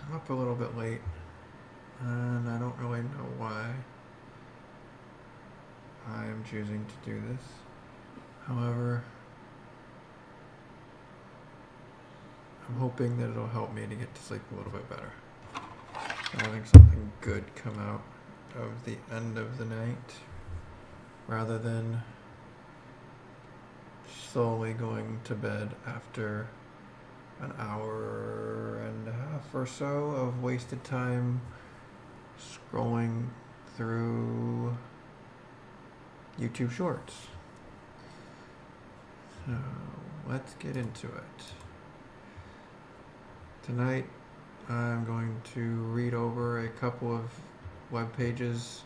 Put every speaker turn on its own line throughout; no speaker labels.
I'm up a little bit late, and I don't really know why I am choosing to do this. However, I'm hoping that it'll help me to get to sleep a little bit better. Having something good come out of the end of the night, rather than slowly going to bed after an hour and a half or so of wasted time scrolling through YouTube Shorts. So let's get into it. Tonight I'm going to read over a couple of web pages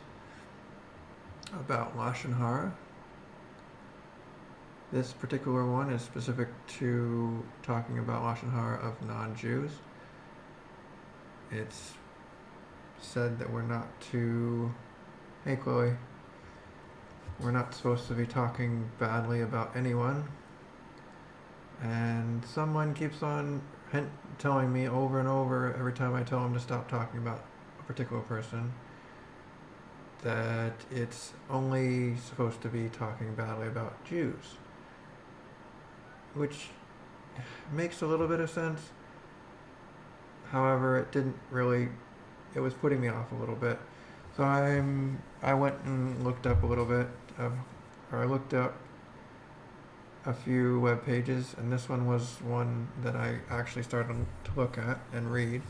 about Lashon Hara. This particular one is specific to talking about Lashon Hara of non-Jews. It's said that we're not to... Hey Chloe. We're not supposed to be talking badly about anyone. And someone keeps on telling me over and over every time I tell them to stop talking about a particular person that it's only supposed to be talking badly about Jews. Which makes a little bit of sense. However, it didn't really, it was putting me off a little bit. So I went and looked up a little bit, I looked up a few web pages, and this one was one that I actually started to look at and read.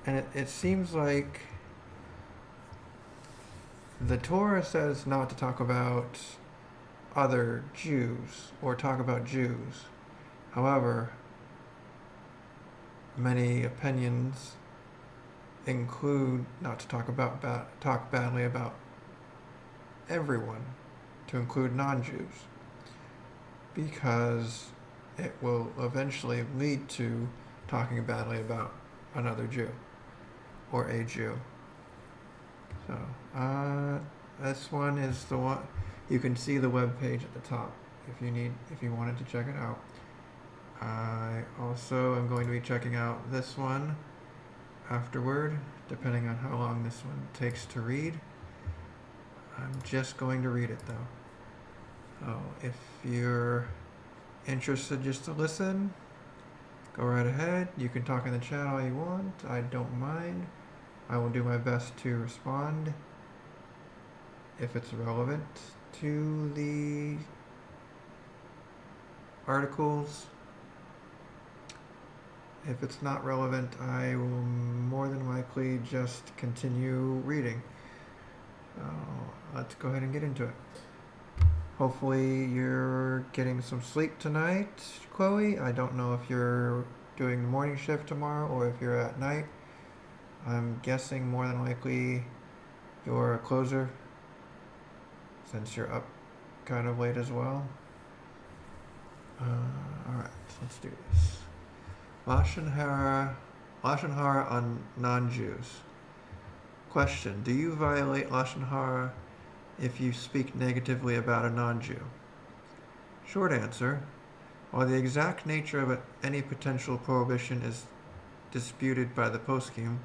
And it seems like the Torah says not to talk about other Jews or talk about Jews. However, many opinions include not to talk badly about everyone, to include non-Jews, because it will eventually lead to talking badly about another Jew or a Jew. So this one is the one. You can see the web page at the top if you wanted to check it out. I also am going to be checking out this one afterward, depending on how long this one takes to read. I'm just going to read it though. So if you're interested just to listen, go right ahead. You can talk in the chat all you want. I don't mind. I will do my best to respond if it's relevant to the articles. If it's not relevant, I will more than likely just continue reading. Let's go ahead and get into it. Hopefully you're getting some sleep tonight, Chloe. I don't know if you're doing the morning shift tomorrow or if you're at night. I'm guessing more than likely you're a closer, since you're up kind of late as well. Alright, let's do this. Lashon Hara on non-Jews. Question: do you violate Lashon Hara if you speak negatively about a non-Jew? Short answer: while the exact nature of any potential prohibition is disputed by the poskim,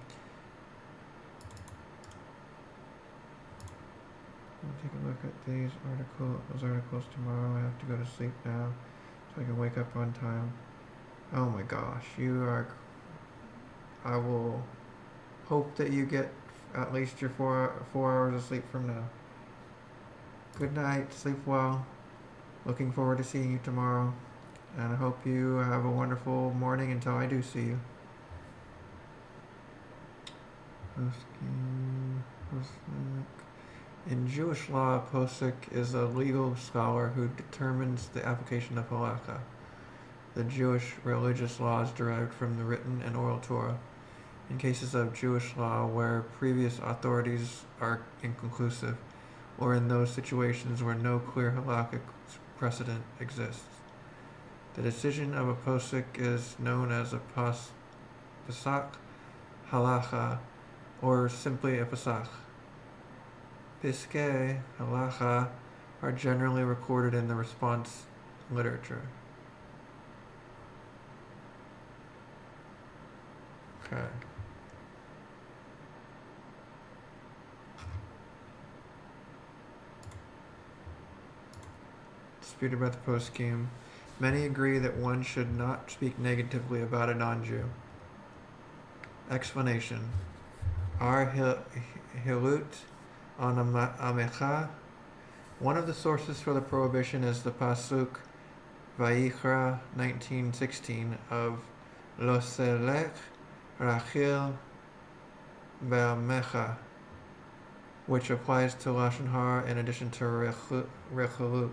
I'll take a look at those articles tomorrow. I have to go to sleep now so I can wake up on time. Oh my gosh, I will hope that you get at least your 4 hours of sleep from now. Good night, sleep well. Looking forward to seeing you tomorrow. And I hope you have a wonderful morning until I do see you. In Jewish law, a posek is a legal scholar who determines the application of halakha, the Jewish religious laws derived from the written and oral Torah, in cases of Jewish law where previous authorities are inconclusive, or in those situations where no clear halakhic precedent exists. The decision of a posek is known as a pasak halacha, or simply a pasak. Piskei halacha are generally recorded in the response literature. Okay. Disputed about the post-scheme. Many agree that one should not speak negatively about a non-Jew. Explanation. Ar hilut on amecha. One of the sources for the prohibition is the pasuk Vayikra 19:16 of Lo selech rachil be'amecha, which applies to Lashon Hara in addition to rechilut.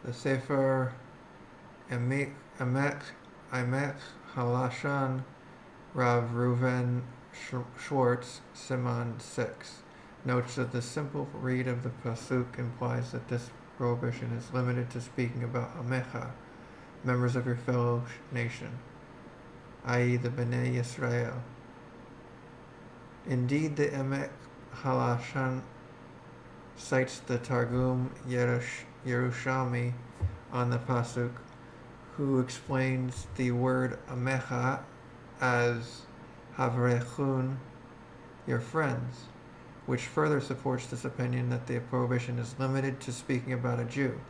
The Sefer Emek Halashon Rav Reuven Schwartz Siman 6 notes that the simple read of the pasuk implies that this prohibition is limited to speaking about Amecha, members of your fellow nation, i.e. the Bnei Yisrael. Indeed, the Emek Halashon cites the Targum Yerushalmi on the pasuk, who explains the word Amecha as Havrechun, your friends, which further supports this opinion that the prohibition is limited to speaking about a Jew.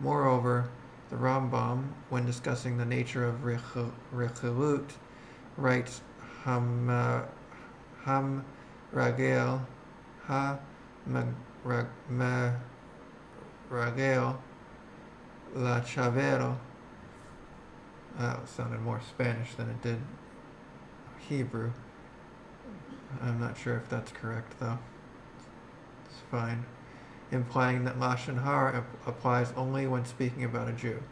Moreover, the Rambam, when discussing the nature of Rechilut, writes Ham Ragel Ragel La Chavero. That sounded more Spanish than it did Hebrew. I'm not sure if that's correct, though. It's fine. Implying that Lashon Hara applies only when speaking about a Jew.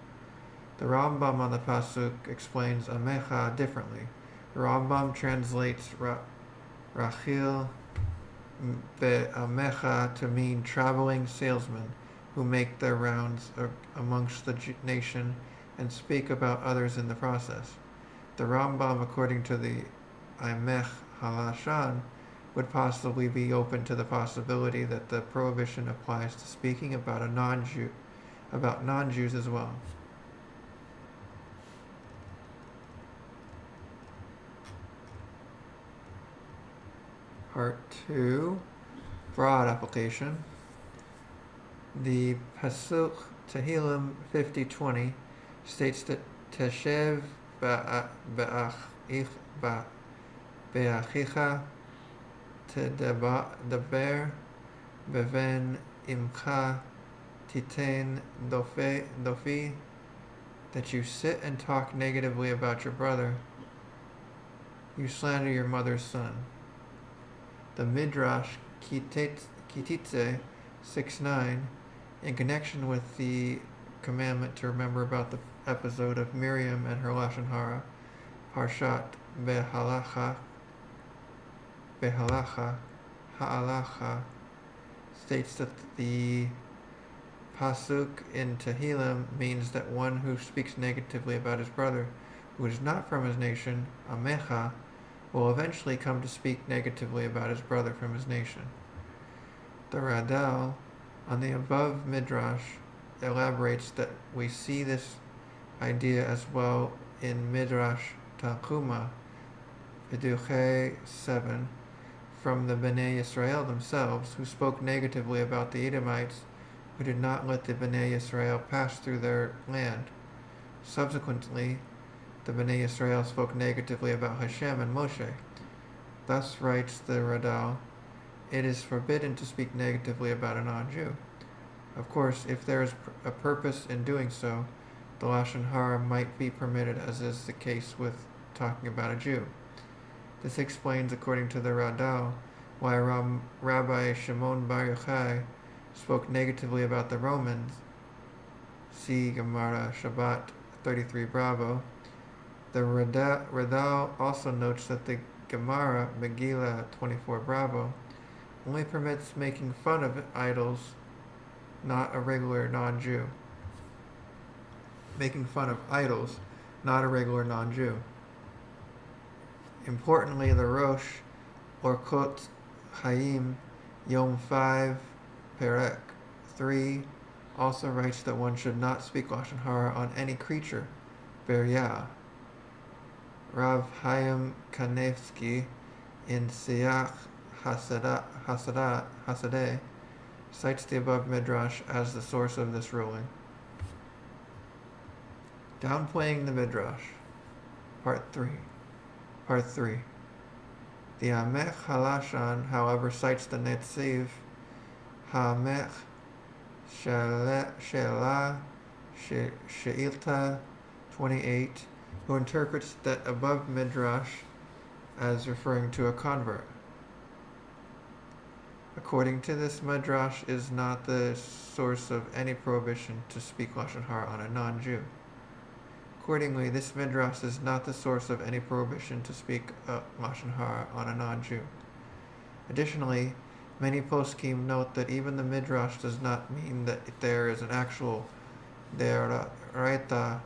The Rambam on the pasuk explains Amecha differently. The Rambam translates Rachil be'amecha to mean traveling salesmen who make their rounds amongst the nation and speak about others in the process. The Rambam, according to the Emek Halashon, would possibly be open to the possibility that the prohibition applies to speaking about non-Jews as well. Part 2, broad application. The Pasuk Tehillim 50:20 states that Teshev be'achicha tedaber beven imcha titen dofi, that you sit and talk negatively about your brother, you slander your mother's son. The Midrash Kititze 6:9, in connection with the commandment to remember about the episode of Miriam and her Lashon Hara, Parshat Ha'alacha, states that the pasuk in Tehillim means that one who speaks negatively about his brother, who is not from his nation, Amecha, will eventually come to speak negatively about his brother from his nation. The Radal, on the above Midrash, elaborates that we see this idea as well in Midrash Tanchuma, Viduche 7, from the Bnei Yisrael themselves, who spoke negatively about the Edomites, who did not let the Bnei Yisrael pass through their land. Subsequently, the Bnei Yisrael spoke negatively about Hashem and Moshe. Thus writes the Radal, it is forbidden to speak negatively about a non-Jew. Of course, if there is a purpose in doing so, the Lashon Hara might be permitted, as is the case with talking about a Jew. This explains, according to the Radal, why Rabbi Shimon Bar Yochai spoke negatively about the Romans. See Gemara Shabbat 33 Bravo. The Radal also notes that the Gemara Megillah 24 Bravo only permits making fun of idols, not a regular non-Jew. Making fun of idols, not a regular non-Jew. Importantly, the Rosh Orkot Chaim Yom 5 Perek 3 also writes that one should not speak Lashon Hara on any creature, Beryah. Rav Chaim Kanevsky in Siyach Hasadeh cites the above midrash as the source of this ruling. Downplaying the midrash. Part 3. The Amech Halashon, however, cites the Netziv Hamech She'ilta 28, who interprets that above midrash as referring to a convert. According to this, midrash is not the source of any prohibition to speak Lashon Hara on a non-Jew. Accordingly, this midrash is not the source of any prohibition to speak Lashon Hara on a non-Jew. Additionally, many poskim note that even the midrash does not mean that there is an actual deraita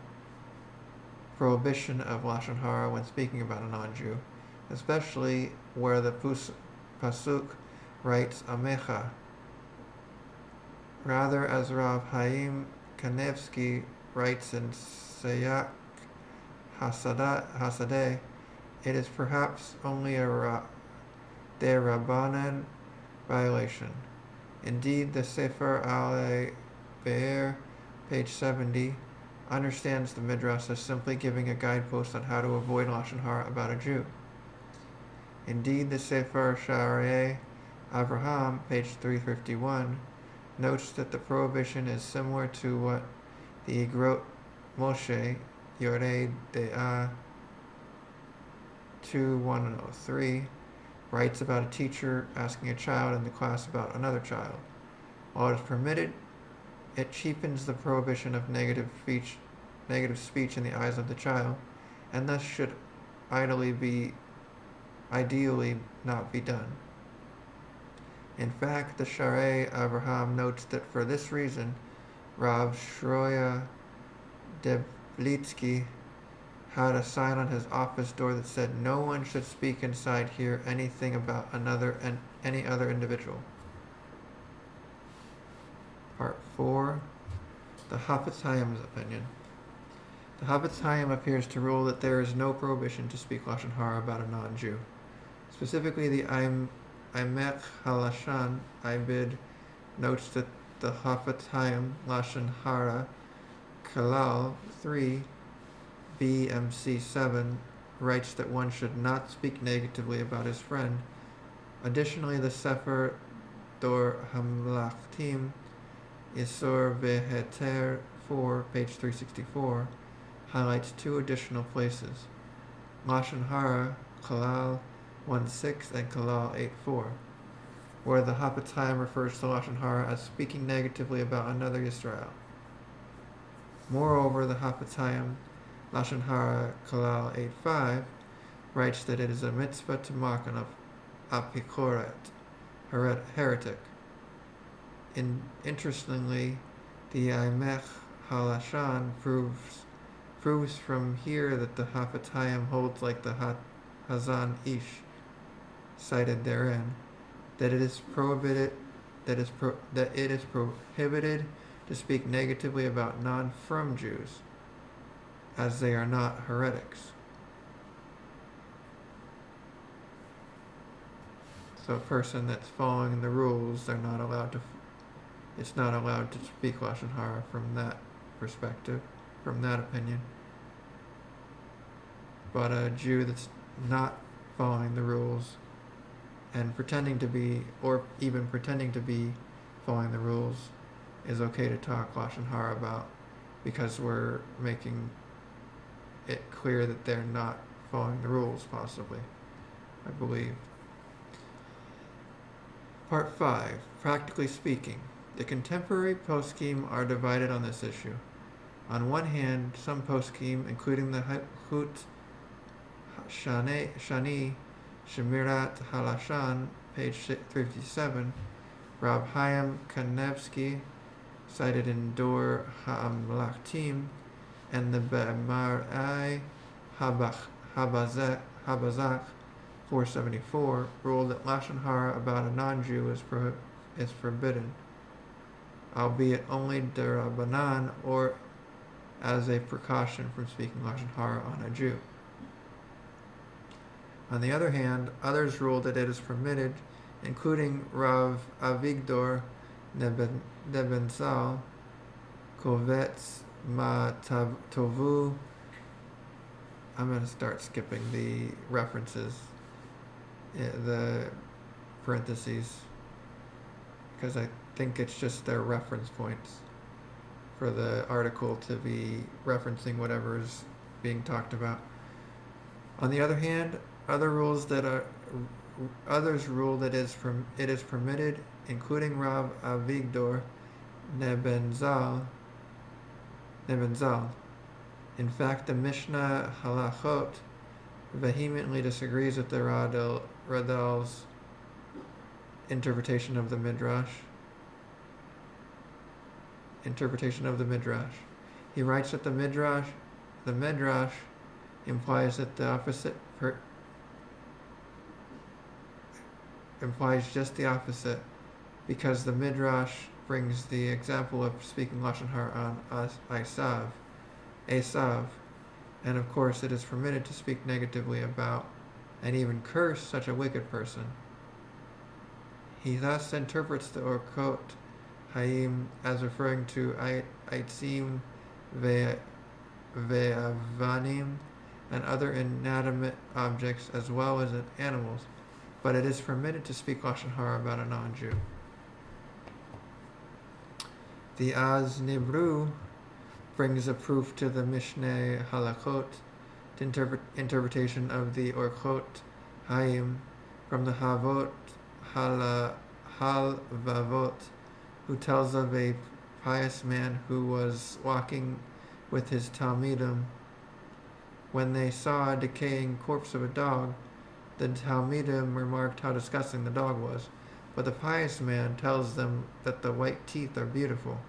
prohibition of Lashon Hara when speaking about a non-Jew, especially where the pasuk writes Amecha. Rather, as Rav Chaim Kanevsky writes in Siyach Hasadeh, it is perhaps only a derabanan violation. Indeed, the Sefer Alei Be'er, page 70, understands the midrash as simply giving a guidepost on how to avoid Lashon Hara about a Jew. Indeed, the Sefer Sha'arei Avraham, page 351, notes that the prohibition is similar to what the Igrot Moshe Yorei De'ah 2:103 writes about a teacher asking a child in the class about another child. While it is permitted, it cheapens the prohibition of negative speech in the eyes of the child, and thus should ideally not be done. In fact, the Sha'arei Avraham notes that for this reason, Rav Shroya Deblitsky had a sign on his office door that said, "No one should speak inside here anything about any other individual." Part 4. The Hafetz Haim's opinion. The Hafetz Haim appears to rule that there is no prohibition to speak Lashon Hara about a non-Jew. Specifically, the Amech Halashon Ibid notes that the Hafetz Haim Lashon Hara Kalal 3 BMC 7 writes that one should not speak negatively about his friend. Additionally, the Sefer Dor Hamlachtim Isur Veheter 4, page 364, highlights two additional places: Lashon Hara Kalal 1:6 and Kalal 8:4, where the Hafetz Haim refers to Lashon Hara as speaking negatively about another Yisrael. Moreover, the Hafetz Haim Lashon Hara Kalal 8:5 writes that it is a mitzvah to mock an apikoret, heretic. Interestingly, the Amech Halashon proves from here that the Hafetz Haim holds like the Hazan Ish cited therein, that it is prohibited to speak negatively about non-from Jews, as they are not heretics. So a person that's following the rules, it's not allowed to speak Lashon Hara from that perspective, from that opinion. But a Jew that's not following the rules and pretending to be following the rules is okay to talk Lashon Hara about, because we're making it clear that they're not following the rules, possibly, I believe. Part 5. Practically speaking. The contemporary poskim are divided on this issue. On one hand, some poskim, including the Hut Shani Shemirat Halashon, page 357, Rav Chaim Kanevsky, cited in Dor Ha'amlachtim, and the Be'marai Habazak 474, ruled that Lashon Hara about a non-Jew is forbidden, albeit only derabanan, or as a precaution from speaking Lashon Hara on a Jew. On the other hand, others rule that it is permitted, including Rav Avigdor Nebenzal, Kovetz Ma Tovu. I'm going to start skipping the references, the parentheses, because I think it's just their reference points for the article to be referencing whatever is being talked about. On the other hand, others rule that it is permitted, including Rav Avigdor Nebenzal. In fact, the Mishnah Halachot vehemently disagrees with the Radal's interpretation of the Midrash. He writes that the Midrash implies that the opposite implies just the opposite, because the Midrash brings the example of speaking Lashon Hara on Esav, and of course it is permitted to speak negatively about and even curse such a wicked person. He thus interprets the Orkot Hayim as referring to Aitzim Ve'avanim and other inanimate objects as well as animals, but it is permitted to speak Lashon Hara about a non-Jew. The Az Nibru brings a proof to the Mishneh Halachot, the interpretation of the Orkot Hayim from the Havot Halvavot, who tells of a pious man who was walking with his Talmidim. When they saw a decaying corpse of a dog, the Talmidim remarked how disgusting the dog was, but the pious man tells them that the white teeth are beautiful.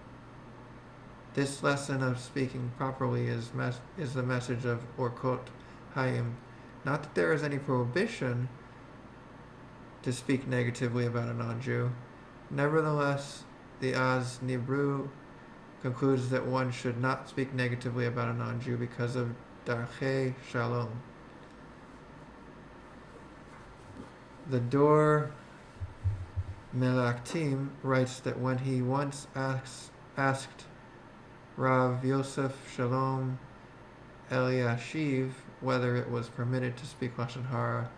This lesson of speaking properly is the message of Orkot Hayim. Not that there is any prohibition to speak negatively about a non-Jew. Nevertheless, the Az Nibru concludes that one should not speak negatively about a non-Jew because of Darchei Shalom. The Dor Melachtim writes that when he once asked Rav Yosef Shalom Eliashiv whether it was permitted to speak Lashon Hara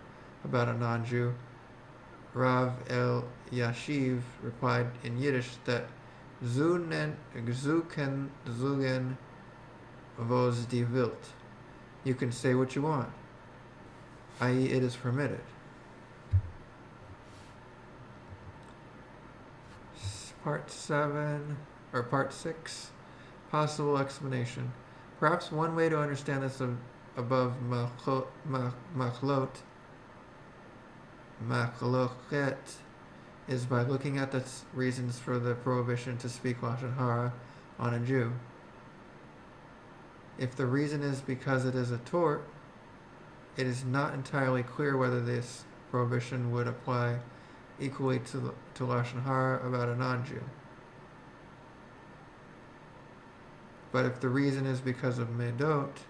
about a non-Jew, Rav Eliashiv replied in Yiddish that Zuken vos die wilt. You can say what you want, i.e. it is permitted. Part 6. Possible explanation. Perhaps one way to understand this above machloket is by looking at the reasons for the prohibition to speak Lashon Hara on a Jew. If the reason is because it is a tort, it is not entirely clear whether this prohibition would apply equally to Lashon Hara about a non-Jew. But if the reason is because of medot,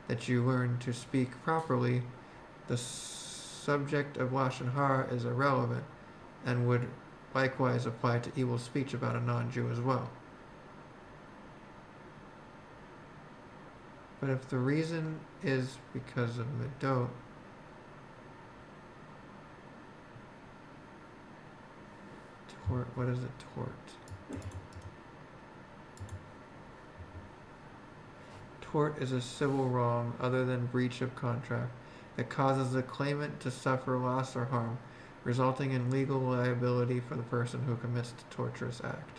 that you learn to speak properly, the subject of Lashon Hara is irrelevant and would likewise apply to evil speech about a non-Jew as well. But if the reason is because of medot, tort, what is a tort? Tort is a civil wrong other than breach of contract that causes the claimant to suffer loss or harm, resulting in legal liability for the person who commits the torturous act.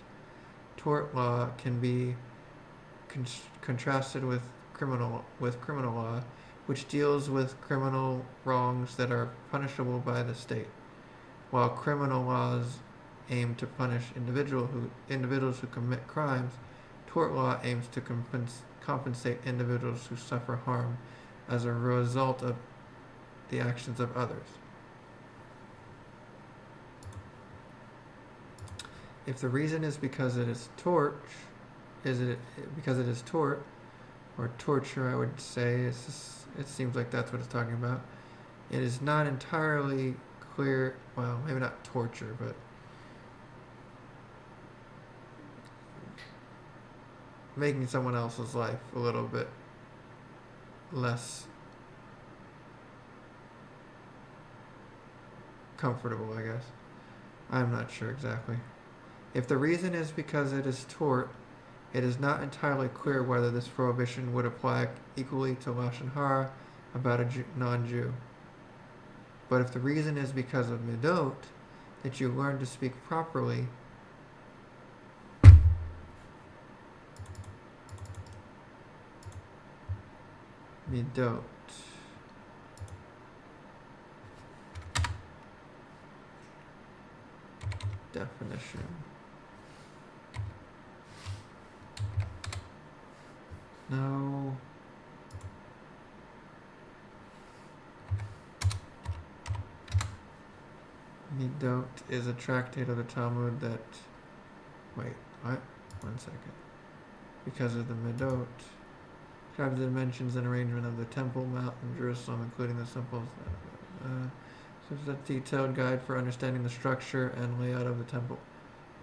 Tort law can be contrasted with criminal law, which deals with criminal wrongs that are punishable by the state, while criminal laws aim to punish individuals who commit crimes. Tort law aims to compensate individuals who suffer harm as a result of the actions of others. If the reason is because it is tort, or torture, I would say, it seems like that's what it's talking about. it is not entirely clear, well, maybe not torture, but making someone else's life a little bit less comfortable, I guess. I'm not sure exactly. If the reason is because it is tort, it is not entirely clear whether this prohibition would apply equally to Lashon Hara about a non-Jew. But if the reason is because of midot, that you learn to speak properly, midot. Definition. No. Midot is a tractate of the Talmud that... Wait, what? 1 second. Because of the midot, describes the dimensions and arrangement of the Temple Mount in Jerusalem, including the temples. So it's a detailed guide for understanding the structure and layout of the temple.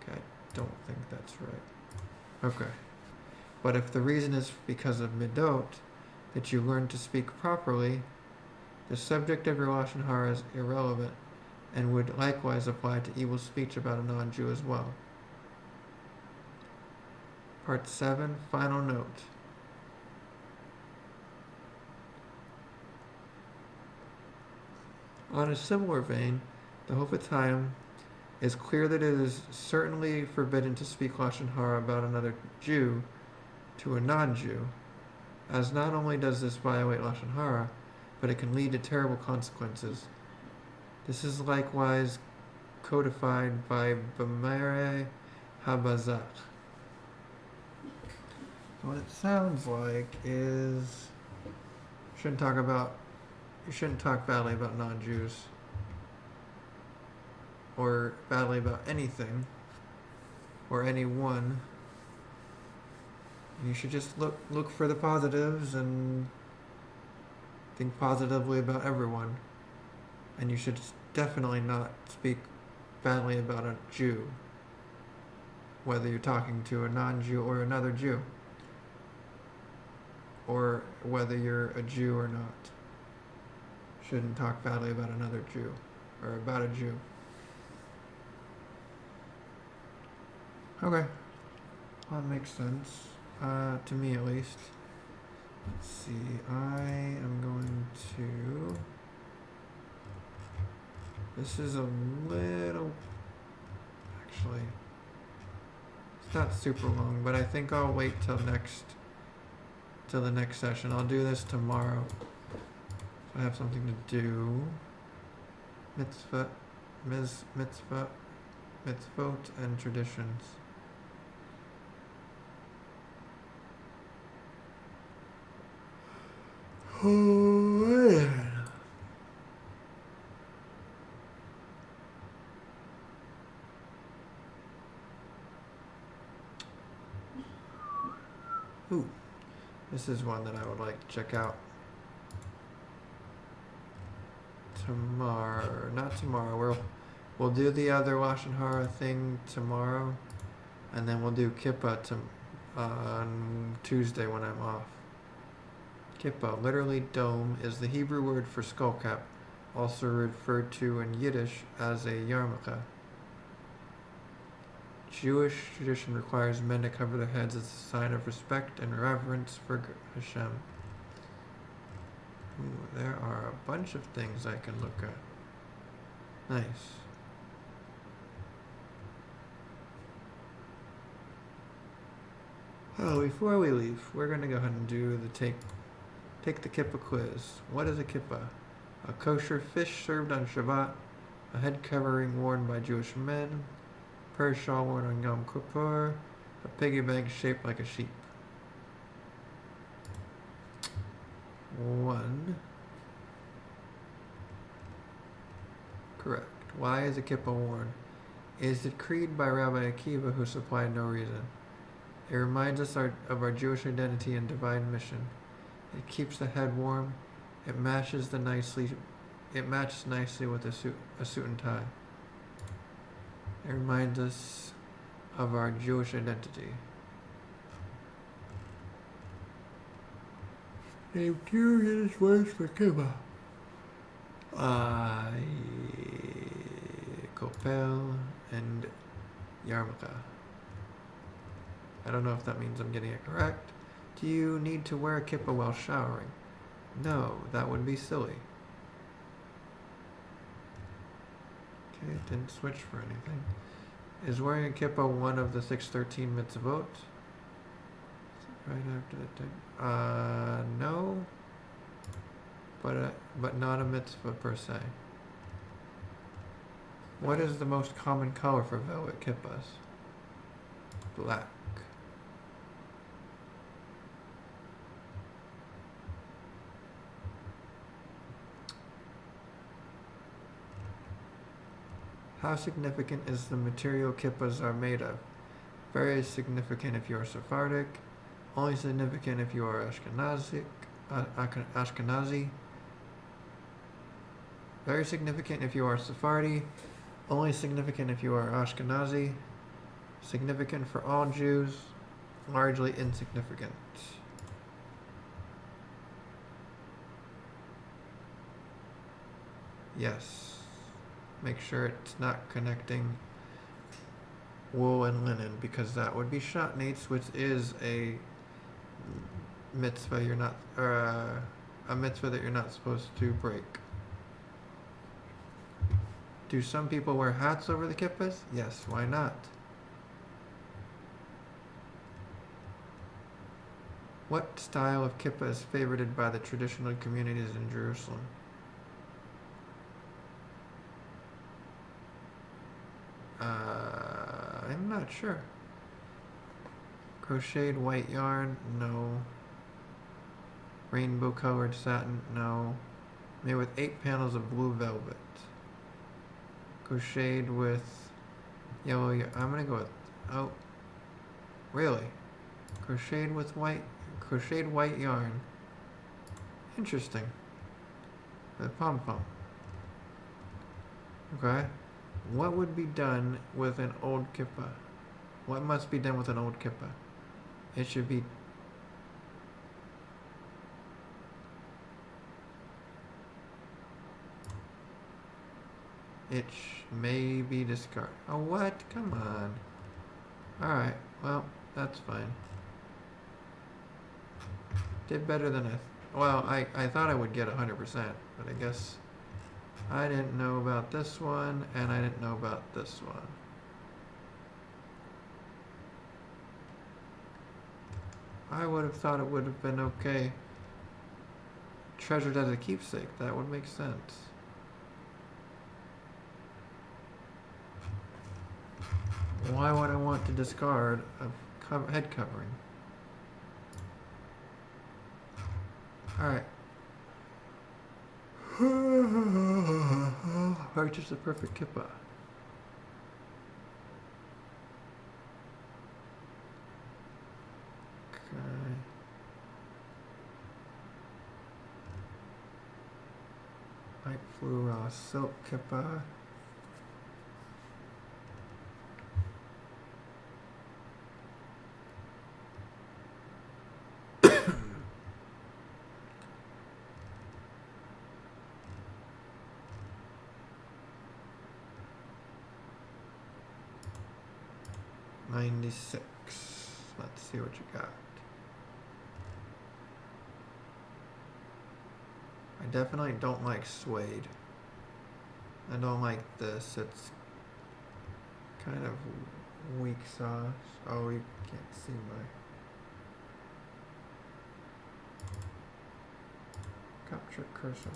Okay, I don't think that's right. Okay. But if the reason is because of midot, that you learn to speak properly, the subject of your Lashon Hara is irrelevant and would likewise apply to evil speech about a non-Jew as well. Part 7, final note. On a similar vein, the Hofetz Haim is clear that it is certainly forbidden to speak Lashon Hara about another Jew to a non-Jew, as not only does this violate Lashon Hara, but it can lead to terrible consequences. This is likewise codified by B'merei Habazach. What it sounds like is you shouldn't talk badly about non-Jews or badly about anything or anyone. You should just look for the positives and think positively about everyone. And you should definitely not speak badly about a Jew, whether you're talking to a non-Jew or another Jew, or whether you're a Jew or not. Shouldn't talk badly about another Jew, or about a Jew. Okay, that makes sense, to me at least. Let's see, I am going to... This is a little... Actually, it's not super long, but I think I'll wait till the next session. I'll do this tomorrow. I have something to do. Mitzvot, and traditions. Oh, yeah. Ooh, this is one that I would like to check out. Not tomorrow. We'll do the other Lashon Hara thing tomorrow, and then we'll do Kippah on Tuesday when I'm off. Kippah, literally dome, is the Hebrew word for skullcap, also referred to in Yiddish as a yarmulke. Jewish tradition requires men to cover their heads as a sign of respect and reverence for Hashem. Ooh, there are a bunch of things I can look at. Nice. Oh, before we leave, we're going to go ahead and do the take the kippah quiz. What is a kippah? A kosher fish served on Shabbat, a head covering worn by Jewish men, prayer shawl worn on Yom Kippur, a piggy bank shaped like a sheep. 1. Correct. Why is a kippah worn? Is it creed by Rabbi Akiva who supplied no reason? It reminds us of our Jewish identity and divine mission. It keeps the head warm. It matches the nicely it matches nicely with a suit and tie. It reminds us of our Jewish identity. Name two Yiddish words for kippah. Kopel and yarmulke. I don't know if that means I'm getting it correct. Do you need to wear a kippah while showering? No, that would be silly. Okay, it didn't switch for anything. Is wearing a kippah one of the 613 mitzvot? Right after the no. But not a mitzvah per se. What is the most common color for velvet kippahs? Black. How significant is the material kippahs are made of? Very significant if you are Sephardic. Only significant if you are Ashkenazi. Very significant if you are Sephardi. Only significant if you are Ashkenazi. Significant for all Jews. Largely insignificant. Yes. Make sure it's not connecting wool and linen, because that would be shatnetz, which is a mitzvah a mitzvah that you're not supposed to break. Do some people wear hats over the kippahs? Yes, why not? What style of kippah is favorited by the traditional communities in Jerusalem? I'm not sure. Crocheted white yarn? No. Rainbow colored satin? No. Made with 8 panels of blue velvet. Crocheted with yellow yarn. I'm gonna go with, oh, really? Crocheted white yarn. Interesting. The pom-pom. Okay. What would be done with an old kippah? What must be done with an old kippah? It should be may be discarded. Oh, what? Come on. Alright, well, that's fine. Did better than I thought I would get 100%, but I guess I didn't know about this one, and I didn't know about this one. I would have thought it would have been okay. Treasured as a keepsake, that would make sense. Why would I want to discard a head covering? Alright. Purchase the perfect kippah. Okay. Light blue raw silk kippah. $96. Let's see what you got. I definitely don't like suede. I don't like this. It's kind of weak sauce. Oh, you can't see my capture cursor.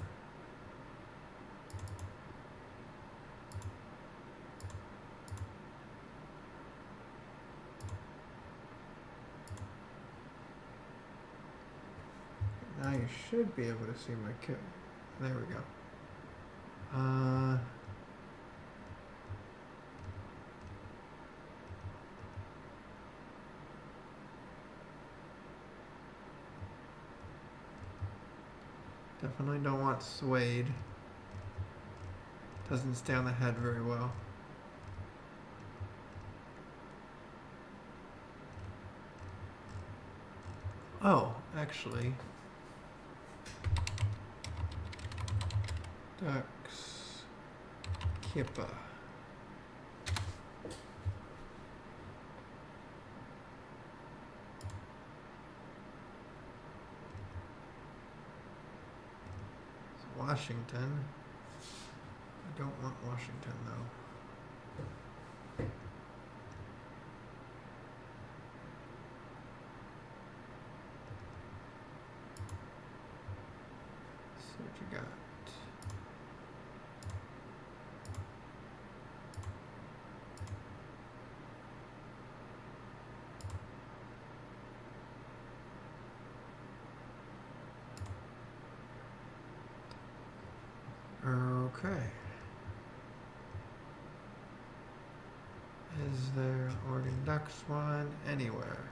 Now you should be able to see my kit. There we go. Definitely don't want suede. Doesn't stay on the head very well. Oh, actually, ducks, kippa. Washington. I don't want Washington though. See what you got. Okay. Is there Oregon Ducks one anywhere?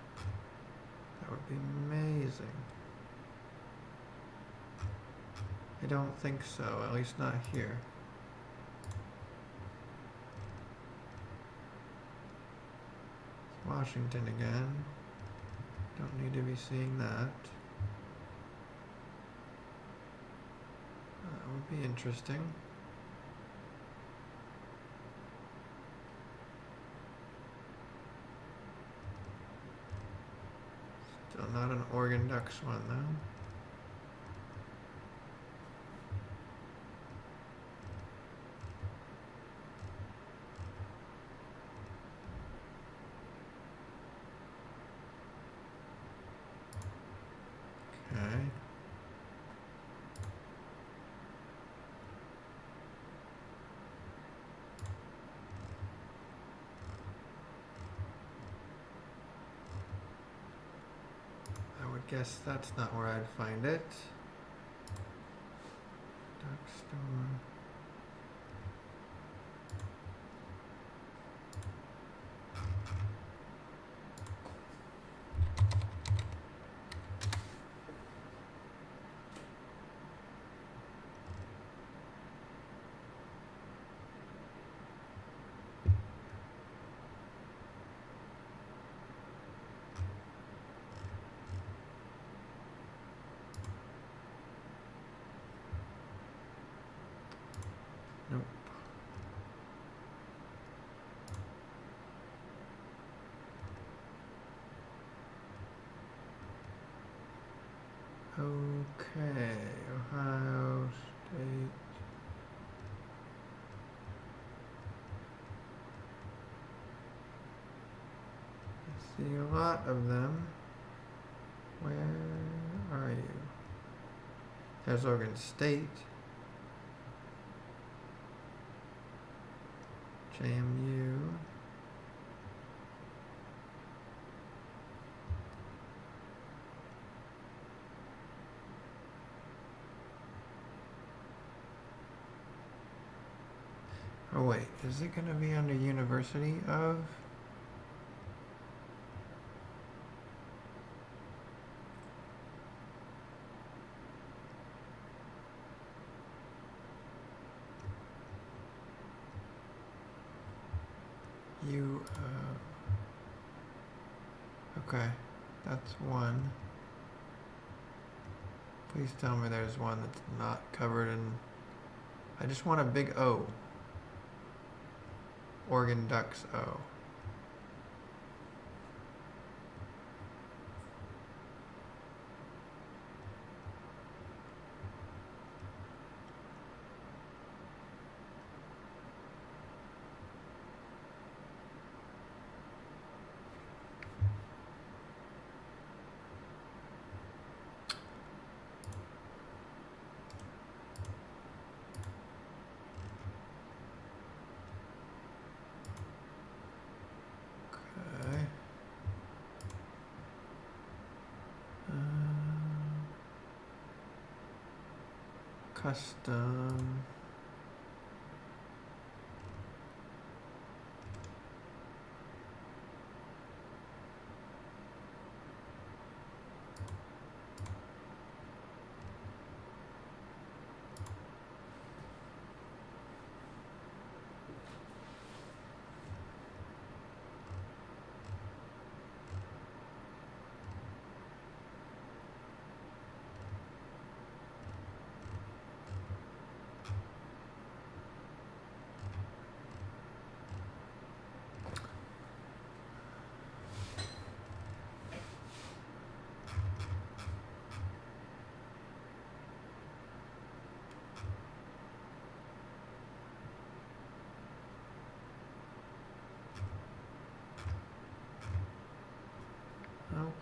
That would be amazing. I don't think so, at least not here. It's Washington again. Don't need to be seeing that. That would be interesting. Still not an Oregon Ducks one though. Okay. I would guess that's not where I'd find it. Duck store. Nope. Okay, Ohio State. I see a lot of them. Where are you? There's Oregon State. JMU. Oh wait, is it going to be under University of? Okay, that's one. Please tell me there's one that's not covered in. I just want a big O. Oregon Ducks O. Custom.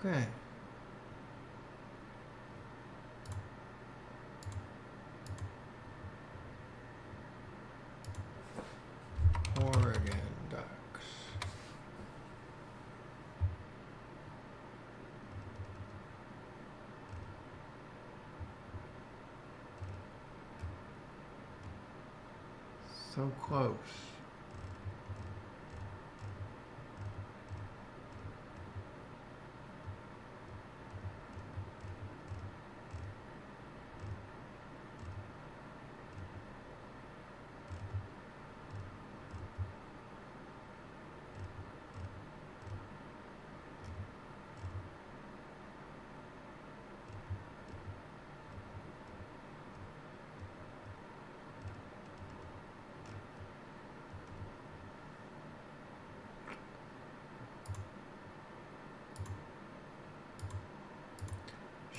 Okay. Oregon ducks. So close.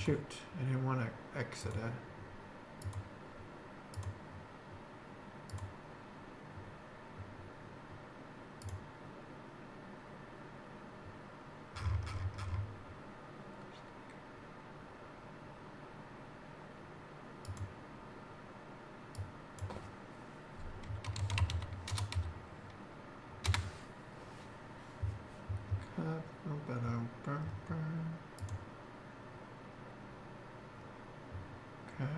Shoot, I didn't want to exit it. Okay.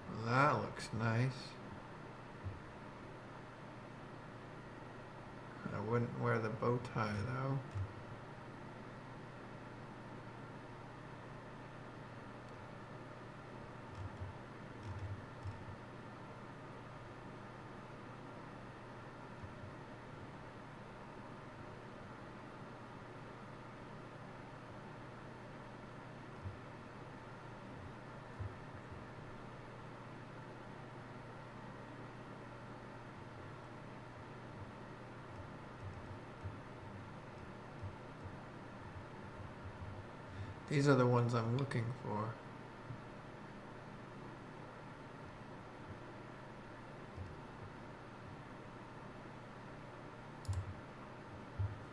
Well, that looks nice. I wouldn't wear the bow tie though. These are the ones I'm looking for.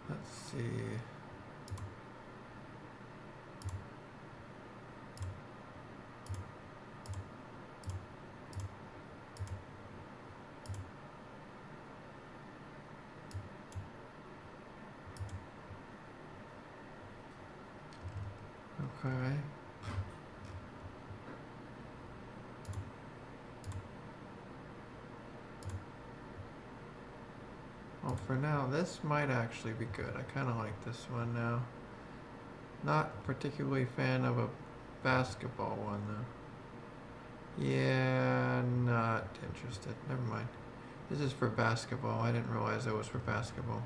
Let's see. Okay. Well, for now, this might actually be good. I kind of like this one now. Not particularly fan of a basketball one, though. Yeah, not interested. Never mind. This is for basketball. I didn't realize it was for basketball.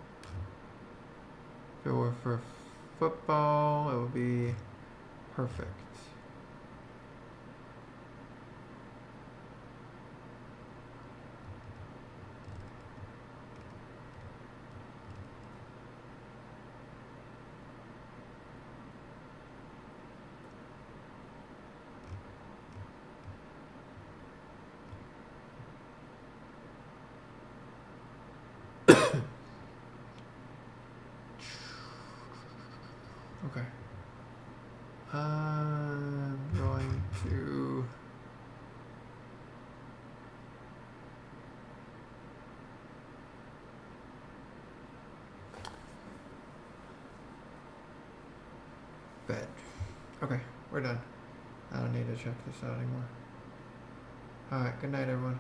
If it were for football, it would be perfect. Okay. I'm going to bed. Okay, we're done. I don't need to check this out anymore. Alright, good night everyone.